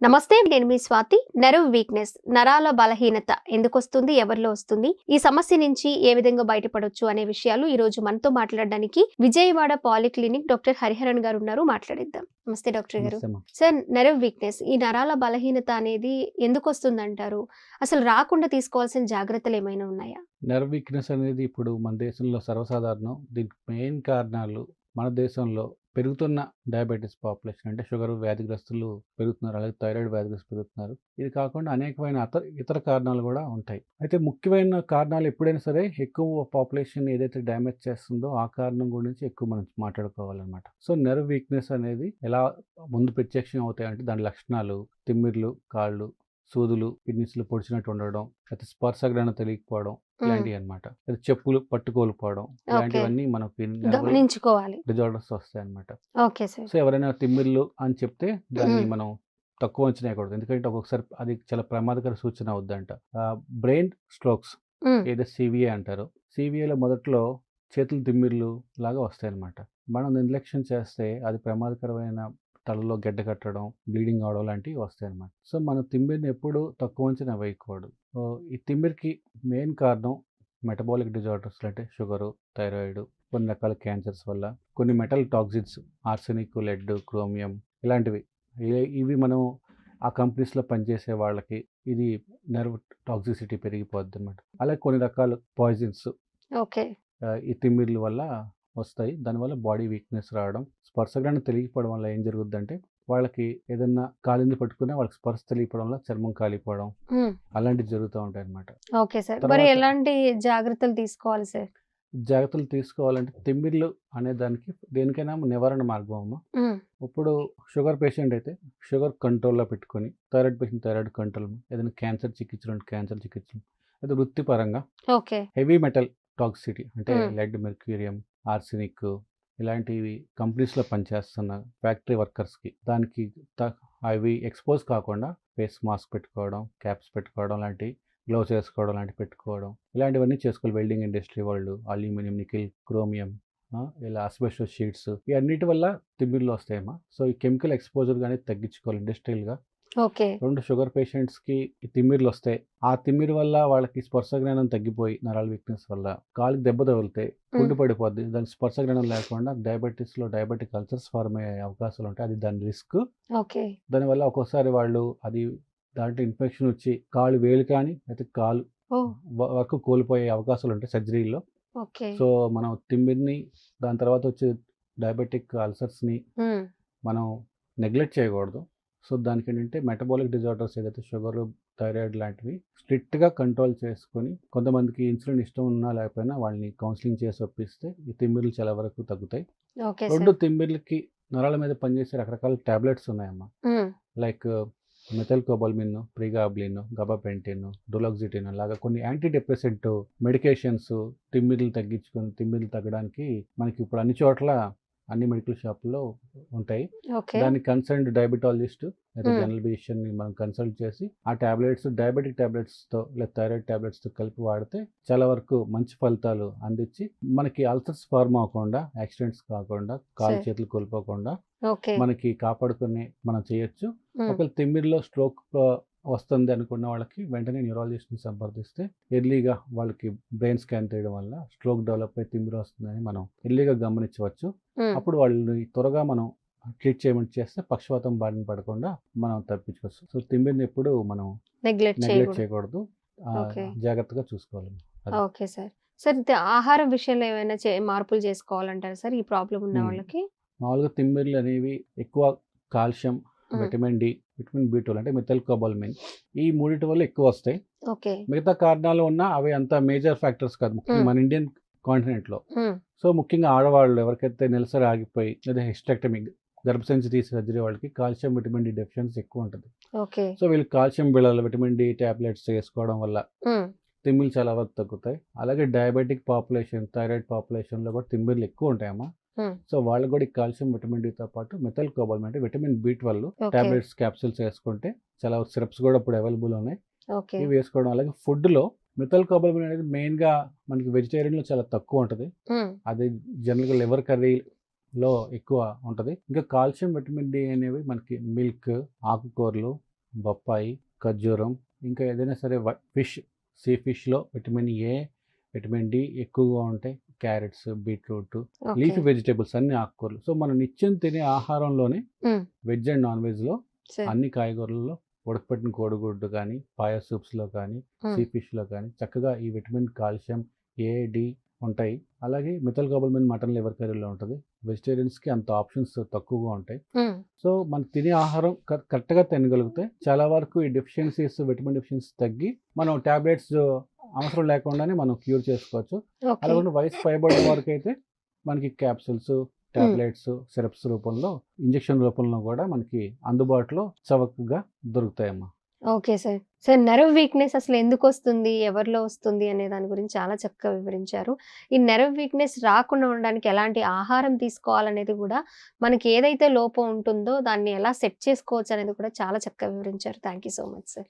నమస్తే, నేను మీ Swathi. Nerve weakness, నరాల బలహీనత ఎందుకు వస్తుంది, ఎవరిలో వస్తుంది, ఈ సమస్య నుంచి ఏ విధంగా బయటపడొచ్చు అనే విషయాలు ఈ రోజు మనతో మాట్లాడడానికి విజయవాడ పాలిక్లినిక్ డాక్టర్ హరిహరన్ గారు ఉన్నారు. మాట్లాడిద్దాం. నమస్తే డాక్టర్ గారు. సార్, నెర్వ్ వీక్నెస్, ఈ నరాల బలహీనత అనేది ఎందుకు వస్తుంది అంటారు? అసలు రాకుండా తీసుకోవాల్సిన జాగ్రత్తలు ఏమైనా ఉన్నాయా? నెర్వ్ వీక్నెస్ అనేది ఇప్పుడు మన దేశంలో సర్వసాధారణం. దీనికి మెయిన్ కారణాలు మన దేశంలో పెరుగుతున్న డయాబెటీస్ పాపులేషన్, అంటే షుగర్ వ్యాధిగ్రస్తులు పెరుగుతున్నారు, అలాగే థైరాయిడ్ వ్యాధిగ్రస్తులు పెరుగుతున్నారు. ఇది కాకుండా అనేకమైన ఇతర కారణాలు కూడా ఉంటాయి. అయితే ముఖ్యమైన కారణాలు ఎప్పుడైనా సరే ఎక్కువ పాపులేషన్ ఏదైతే డ్యామేజ్ చేస్తుందో ఆ కారణం గురించి ఎక్కువ మనం మాట్లాడుకోవాలన్నమాట. సో నెర్వ్ వీక్నెస్ అనేది ఎలా ముందు ప్రత్యక్షం అవుతాయంటే దాని లక్షణాలు తిమ్మిర్లు, కాళ్ళు, సూదులు, కిడ్నీస్లు పొడిచినట్టు ఉండడం, అయితే స్పర్శ గ్రహణ తెలియకపోవడం, ఇలాంటివి అనమాట. చెప్పులు పట్టుకోలిపోవడం, ఇలాంటివన్నీ మనకి గమనించుకోవాలి, డిజార్డర్స్ వస్తాయి అనమాట. Okay sir. సో ఎవరైనా తిమ్మిర్లు అని చెప్తే దాన్ని మనం తక్కువ అంచనా వేయకూడదు, ఎందుకంటే ఒక్కొక్కసారి అది చాలా ప్రమాదకర సూచన అవుద్దంట. బ్రెయిన్ స్ట్రోక్స్ ఏదో సివిఏ అంటారు. సివిఏలో మొదట్లో చేతులు తిమ్మిర్లు లాగా వస్తాయి అనమాట. మనం నిర్లక్ష్యం చేస్తే అది ప్రమాదకరమైన తలలో గడ్డ కట్టడం, బ్లీడింగ్ అవడం లాంటివి వస్తాయి అన్నమాట. సో మనం తిమ్మిరిని ఎప్పుడు తక్కువ అంచనా వేయకూడదు. ఈ తిమ్మిరికి మెయిన్ కారణం మెటబాలిక్ డిజార్డర్స్, అంటే షుగరు, థైరాయిడ్, కొన్ని రకాల క్యాన్సర్స్ వల్ల, కొన్ని metal toxins, arsenic, lead, chromium ఇలాంటివి. ఇవి మనం ఆ కంపెనీస్లో పనిచేసే వాళ్ళకి ఇది నెర్వ్ టాక్సిసిటీ పెరిగిపోద్ది అనమాట. అలాగే కొన్ని రకాల పాయిజన్స్ ఈ తిమ్మిర్ల వల్ల వస్తాయి. దానివల్ల బాడీ వీక్నెస్ రావడం, స్పర్శగ్రహణం తెలియకపోవడం వల్ల ఏం జరుగుద్దంటే వాళ్ళకి ఏదన్నా కాలింది పట్టుకున్నా వాళ్ళకి స్పర్శ తెలియకపోవడం వల్ల చర్మం కాలిపోవడం, అలాంటివి జరుగుతూ ఉంటాయి అనమాట. Okay sir. మరి ఎలాంటి జాగ్రత్తలు తీసుకోవాలి సార్? జాగ్రత్తలు తీసుకోవాలంటే తిమ్మిర్లు అనే దానికి దేనికైనా నివారణ మార్గం అమ్మ. ఇప్పుడు షుగర్ పేషెంట్ అయితే షుగర్ కంట్రోల్లో పెట్టుకొని, థైరాయిడ్ పేషెంట్ థైరాయిడ్ కంట్రోల్, ఏదైనా క్యాన్సర్ చికిత్సలు అంటే క్యాన్సర్ చికిత్సలు, అయితే వృత్తిపరంగా హెవీ మెటల్ టాక్సిటీ అంటే లెడ్, మెర్క్యూరియం, ఆర్సెనిక్ ఇలాంటివి కంపెనీస్లో పనిచేస్తున్న ఫ్యాక్టరీ వర్కర్స్కి దానికి అవి ఎక్స్పోజ్ కాకుండా ఫేస్ మాస్క్ పెట్టుకోవడం, క్యాప్స్ పెట్టుకోవడం, లాంటి గ్లౌస్ వేసుకోవడం లాంటివి పెట్టుకోవడం, ఇలాంటివన్నీ చేసుకోవాలి. వెల్డింగ్ ఇండస్ట్రీ వాళ్ళు అల్యూమినియం, నికిల్, క్రోమియం, ఇలా అస్బెస్టోస్ షీట్స్, ఈ అన్నిటి వల్ల తిమ్మిర్లు వస్తాయమ్మా. సో ఈ కెమికల్ ఎక్స్పోజర్ కానీ తగ్గించుకోవాలి ఇండస్ట్రియల్గా. రెండు షుగర్ పేషెంట్స్కి తిమ్మిర్లు వస్తాయి. ఆ తిమ్మిరి వల్ల వాళ్ళకి స్పర్శ జ్ఞానం తగ్గిపోయి నరాల వీక్నెస్ వల్ల కాలుకి దెబ్బ తగిలితే పుండు పడిపోద్ది. దాని స్పర్శ జ్ఞానం లేకుండా డయాబెటీస్లో డయాబెటిక్ అల్సర్స్ ఫార్మ్ అయ్యే అవకాశాలు ఉంటాయి. అది దాని రిస్క్. దానివల్ల ఒక్కోసారి వాళ్ళు అది దాంట్లో ఇన్ఫెక్షన్ వచ్చి కాలు వేలు కానీ అయితే కాలు వరకు కోల్పోయే అవకాశాలు ఉంటాయి సర్జరీలో. సో మనం తిమ్మిరిని, దాని తర్వాత వచ్చే డయాబెటిక్ అల్సర్స్ని మనం నెగ్లెక్ట్ చేయకూడదు. సో దానికి ఏంటంటే మెటబాలిక్ డిజార్డర్స్ ఏదైతే షుగర్, థైరాయిడ్ లాంటివి స్ట్రిక్ట్గా కంట్రోల్ చేసుకొని, కొంతమందికి ఇన్సులిన్ ఇష్టం ఉన్నా లేకపోయినా వాళ్ళని కౌన్సిలింగ్ చేసి ఒప్పిస్తే ఈ తిమ్మిర్లు చాలా వరకు తగ్గుతాయి. తిమ్మిర్లకి నరాల మీద పనిచేసే రకరకాల టాబ్లెట్స్ ఉన్నాయమ్మా. లైక్ మెథైల్కోబాల్మిన్, ప్రిగాబ్లిన్, గబాపెంటిన్, డోలోక్సిటిన్ లాగా కొన్ని యాంటీ డిప్రెసెంట్ మెడికేషన్స్ తిమ్మిర్లు తగ్గడానికి మనకి ఇప్పుడు అన్ని చోట్ల అన్ని మెడికల్ షాపుల్లో ఉంటాయి. దాన్ని కన్సర్న్డ్ డయాబెటాలజిస్ట్ లేదా జనరల్ ఫిజిషియన్ ని మనం కన్సల్ట్ చేసి ఆ టాబ్లెట్స్ డయాబెటిక్ టాబ్లెట్స్ తో లేదా థైరాయిడ్ టాబ్లెట్స్ తో కలిపి వాడితే చాలా వరకు మంచి ఫలితాలు అందించి మనకి అల్సర్స్ ఫార్మ్ అవ్వకుండా, యాక్సిడెంట్స్ కాకుండా, కాలు చేతులు కోల్పోకుండా మనకి కాపాడుకుని మనం చేయొచ్చు. ఒకవేళ తిమ్మిరిలో స్ట్రోక్ వస్తుంది అనుకున్న వాళ్ళకి వెంటనే న్యూరాలజిస్ట్ని సంప్రదిస్తే ఎర్లీగా వాళ్ళకి బ్రెయిన్ స్కాన్ తీయడం వల్ల స్ట్రోక్ డెవలప్ అయ్యి తిమ్మిరి వస్తుందని మనం ఎర్లీగా గమనించవచ్చు. అప్పుడు వాళ్ళని త్వరగా మనం ట్రీట్ చేయమని చేస్తే పక్షవాతం బారిన పడకుండా మనం తప్పించుకోవచ్చు. సో తిమ్మిరిని ఎప్పుడు మనం నెగ్లెక్ట్ చేయకూడదు, జాగ్రత్తగా చూసుకోవాలి. Okay sir. సార్, ఆహారం విషయంలో ఏమైనా మార్పులు చేసుకోవాలంటారు సార్ ఈ ప్రాబ్లం ఉన్న వాళ్ళకి? మామూలుగా తిమ్మిర్లు అనేవి ఎక్కువ calcium, vitamin D, vitamin B12 అంటే మెథైల్కోబాల్మిన్, ఈ మూడింటి వల్ల ఎక్కువ వస్తాయి. మిగతా కారణాలు ఉన్నా అవి అంత మేజర్ ఫ్యాక్టర్స్ కాదు, ముఖ్యంగా మన ఇండియన్ కాంటినెంట్ లో. సో ముఖ్యంగా ఆడవాళ్ళు ఎవరికైతే నెలసరి ఆగిపోయి లేదా హిస్టెక్టమీ, గర్భసంచి తీసే సర్జరీ వాళ్ళకి కాల్షియం, విటమిన్ డి డెఫిషియన్సీ ఎక్కువ ఉంటుంది. సో వీళ్ళు కాల్షియం బిళ్ళలు, విటమిన్ డి టాబ్లెట్స్ వేసుకోవడం వల్ల తిమ్మిర్లు చాలా వరకు తగ్గుతాయి. అలాగే డయాబెటిక్ పాపులేషన్, థైరాయిడ్ పాపులేషన్ లో కూడా తిమ్మిర్లు ఎక్కువ ఉంటాయమ్మా. సో వాళ్ళకి కూడా కాల్షియం, విటమిన్ డితో పాటు మెథైల్కోబాల్మిన్ అంటే విటమిన్ B12 టాబ్లెట్స్, క్యాప్సూల్స్ వేసుకుంటే చాలా సిరప్స్ కూడా ఇప్పుడు అవైలబుల్ ఉన్నాయి. ఇవి వేసుకోవడం. అలాగే ఫుడ్ లో మెథైల్కోబాల్మిన్ అనేది మెయిన్ గా మనకి వెజిటేరియన్ లో చాలా తక్కువ ఉంటుంది. అది జనరల్ గా లివర్ కర్రీలో ఎక్కువ ఉంటుంది. ఇంకా కాల్షియం, విటమిన్ డి అనేవి మనకి మిల్క్, ఆకుకూరలు, బొప్పాయి, ఖర్జూరం, ఇంకా ఏదైనా సరే ఫిష్, సీ ఫిష్లో విటమిన్ ఏ, విటమిన్ డి ఎక్కువగా ఉంటాయి. క్యారెట్స్, బీట్రూట్, లీఫీ వెజిటేబుల్స్ అన్ని ఆకుకూరలు. సో మనం నిత్యం తినే ఆహారంలోనే వెజ్ అండ్ నాన్ వెజ్లో అన్ని కాయగూరలలో ఉడకపెట్టిన కోడిగుడ్డు కానీ, పాయ సూప్స్లో కానీ, సీ ఫిష్లో కానీ చక్కగా ఈ విటమిన్, కాల్షియం, ఏ, డి ఉంటాయి. అలాగే మిథైల్ కోబాలమైన్ మటన్, లివర్ కర్రీలో ఉంటుంది. వెజిటేరియన్స్కి అంత ఆప్షన్స్ తక్కువగా ఉంటాయి. సో మనం తినే ఆహారం కరెక్ట్గా తినగలిగితే చాలా వరకు ఈ డెఫిషియన్సీస్, విటమిన్ డెఫిషియన్సీ తగ్గి మనం టాబ్లెట్స్ అవసరం లేకుండానే మనం క్యూర్ చేసుకోవచ్చు. అలాగే వయసు పైబడిన వరకు అయితే మనకి క్యాప్సూల్స్, టాబ్లెట్స్, సిరప్స్ రూపంలో, ఇంజెక్షన్ రూపంలో కూడా మనకి అందుబాటులో చవకగా దొరుకుతాయమ్మా. Okay sir. Sir nerve weakness అసలు ఎందుకు వస్తుంది, ఎవరిలో వస్తుంది అనే దాని గురించి చాలా చక్కగా వివరించారు. ఈ నెర్వ్ వీక్నెస్ రాకుండా ఉండడానికి ఎలాంటి ఆహారం తీసుకోవాలనేది కూడా, మనకి ఏదైతే లోపం ఉంటుందో దాన్ని ఎలా సెట్ చేసుకోవచ్చు అనేది కూడా చాలా చక్కగా వివరించారు. Thank you so much sir.